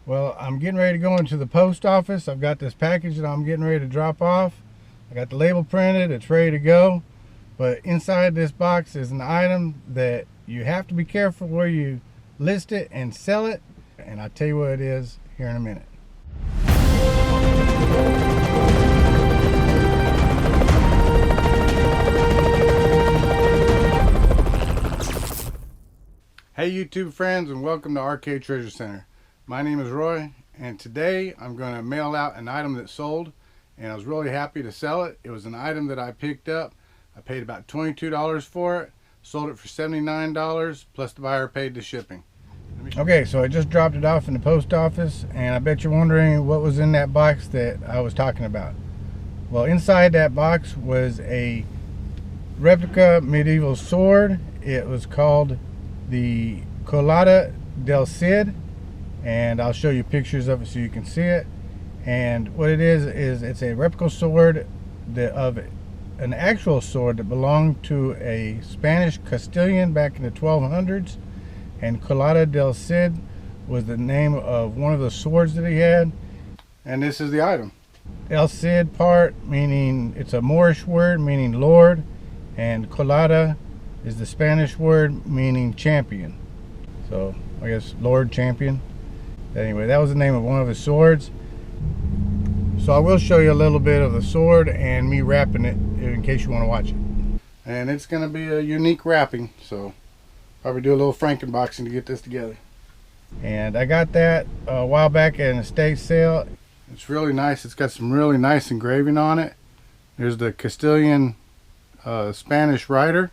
Well, I'm getting ready to go into the post office. I've got this package that I'm getting ready to drop off. I got the label printed, it's ready to go. But inside this box is an item that you have to be careful where you list it and sell it. And I'll tell you what it is here in a minute. Hey YouTube friends, and welcome to Arcade Treasure Center. My name is Roy, and today I'm going to mail out an item that sold, and I was really happy to sell it. It was an item that I picked up. I paid about $22 for it, sold it for $79, plus the buyer paid the shipping. Okay, so I just dropped it off in the post office, and I bet you're wondering what was in that box that I was talking about. Well, inside that box was a replica medieval sword. It was called the Colada del Cid, and I'll show you pictures of it so you can see it. And what it is it's a replica sword of an actual sword that belonged to a Spanish Castilian back in the 1200s, and Colada del Cid was the name of one of the swords that he had. And this is the item. El Cid part meaning, it's a Moorish word meaning lord, and Colada is the Spanish word meaning champion. So I guess Lord Champion. Anyway, that was the name of one of his swords. So I will show you a little bit of the sword and me wrapping it in case you want to watch it. And it's going to be a unique wrapping, so probably do a little Frankenboxing to get this together. And I got that a while back at an estate sale. It's really nice. It's got some really nice engraving on it. There's the Castilian Spanish writer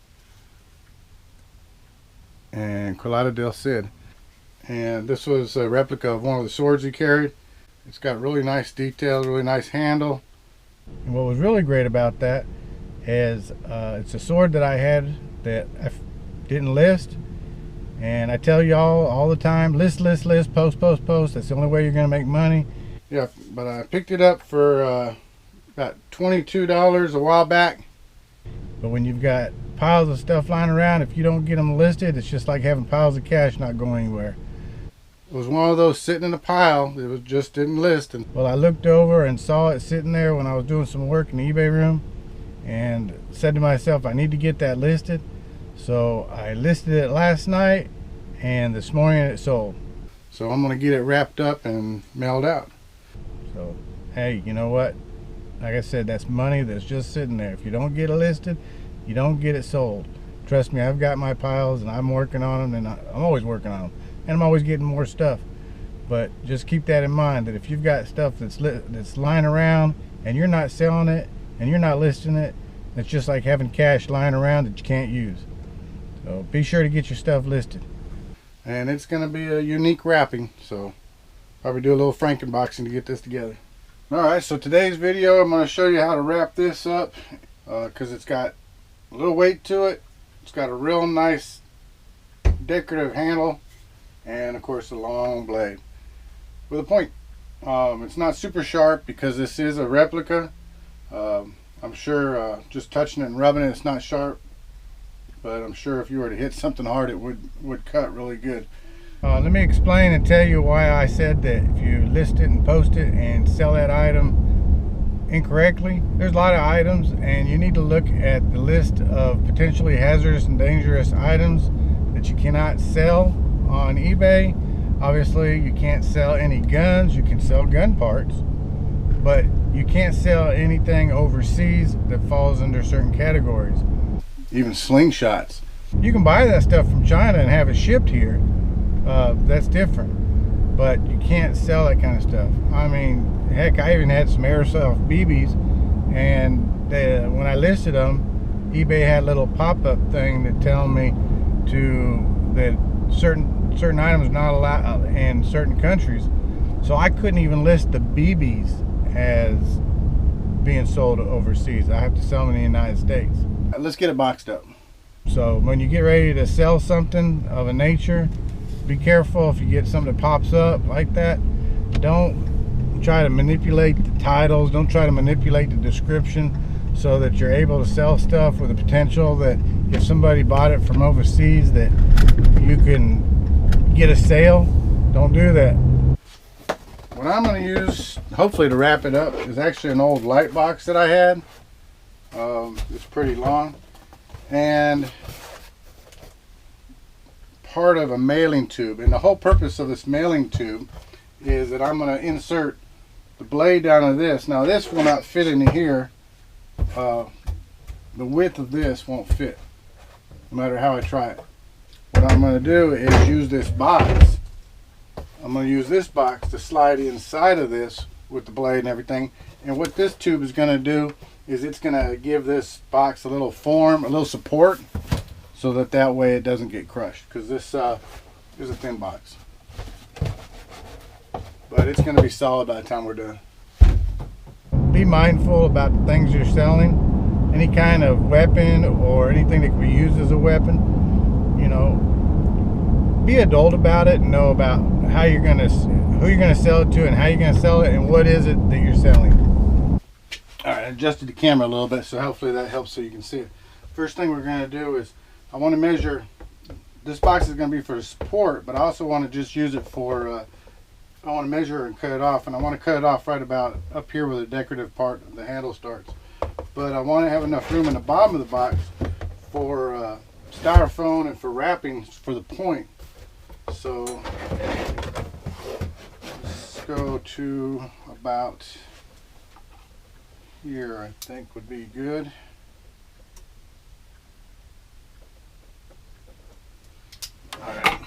and Colada del Cid. And this was a replica of one of the swords he carried. It's got really nice details, really nice handle. And what was really great about that is it's a sword that I had that I didn't list. And I tell y'all all the time, list, post. That's the only way you're going to make money. Yeah, but I picked it up for about $22 a while back. But when you've got piles of stuff lying around, if you don't get them listed, it's just like having piles of cash not going anywhere. It was one of those sitting in a pile. It was just didn't list. And well, I looked over and saw it sitting there when I was doing some work in the eBay room, and said to myself, I need to get that listed. So I listed it last night, and this morning it sold. So I'm going to get it wrapped up and mailed out. So hey, you know what? Like I said, that's money that's just sitting there. If you don't get it listed, you don't get it sold. Trust me, I've got my piles and I'm working on them, and I'm always working on them, and I'm always getting more stuff. But just keep that in mind, that if you've got stuff that's lying around and you're not selling it and you're not listing it, it's just like having cash lying around that you can't use. So be sure to get your stuff listed. And it's going to be a unique wrapping, so probably do a little Frankenboxing to get this together. Alright, so today's video I'm going to show you how to wrap this up, because it's got a little weight to it. It's got a real nice decorative handle, and of course a long blade with a point. It's not super sharp because this is a replica. I'm sure just touching it and rubbing it, it's not sharp, but I'm sure if you were to hit something hard, it would cut really good. Let me explain and tell you why I said that if you list it and post it and sell that item incorrectly. There's a lot of items, and you need to look at the list of potentially hazardous and dangerous items that you cannot sell on eBay. Obviously you can't sell any guns. You can sell gun parts, but you can't sell anything overseas that falls under certain categories. Even slingshots. You can buy that stuff from China and have it shipped here. That's different, but you can't sell that kind of stuff. I mean, heck, I even had some airsoft BBs, and when I listed them, eBay had a little pop-up thing that tell me that certain items not allowed in certain countries. So I couldn't even list the BBs as being sold overseas. I have to sell them in the United States. Let's get it boxed up. So when you get ready to sell something of a nature, be careful if you get something that pops up like that. Don't try to manipulate the titles. Don't try to manipulate the description so that you're able to sell stuff with the potential that if somebody bought it from overseas that you can get a sale. Don't do that. what I'm going to use, hopefully to wrap it up, is actually an old light box that I had. It's pretty long, and part of a mailing tube. And the whole purpose of this mailing tube is that I'm going to insert the blade down to this. Now this will not fit into here. The width of this won't fit, no matter how I try it. What I'm going to do is use this box. I'm going to use this box to slide inside of this with the blade and everything. And what this tube is going to do is it's going to give this box a little form, a little support, so that way it doesn't get crushed, because this is a thin box. But it's going to be solid by the time we're done. Be mindful about the things you're selling. Any kind of weapon or anything that can be used as a weapon, you know, be adult about it and know about how you're going to, who you're going to sell it to and how you're going to sell it and what is it that you're selling. All right, I adjusted the camera a little bit, so hopefully that helps so you can see it. First thing we're going to do is I want to measure. This box is going to be for support, but I also want to just use it for, I want to measure and cut it off, and I want to cut it off right about up here where the decorative part of the handle starts. But I want to have enough room in the bottom of the box for styrofoam and for wrapping for the point. So let's go to about here, I think would be good. Alright.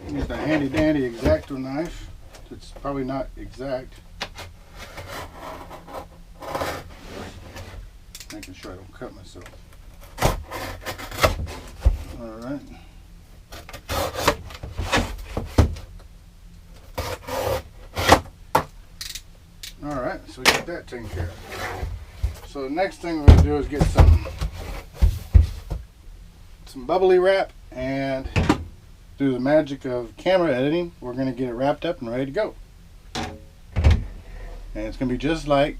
Use the handy dandy X-Acto knife. It's probably not exact. Making sure I don't cut myself. Alright. Alright, so we got that taken care of. So the next thing we're going to do is get some bubbly wrap, and through the magic of camera editing, we're going to get it wrapped up and ready to go. And it's going to be just like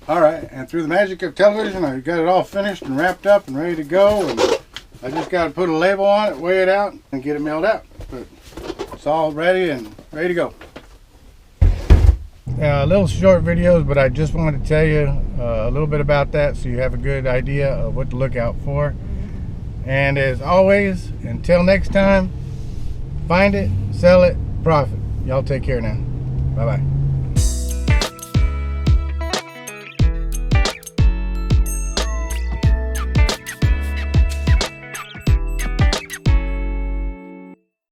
Alright, and through the magic of television, I got it all finished and wrapped up and ready to go. And I just got to put a label on it, weigh it out, and get it mailed out. But it's all ready and ready to go. Little short videos, but I just wanted to tell you a little bit about that so you have a good idea of what to look out for. And as always, until next time, find it, sell it, profit. Y'all take care now. Bye-bye.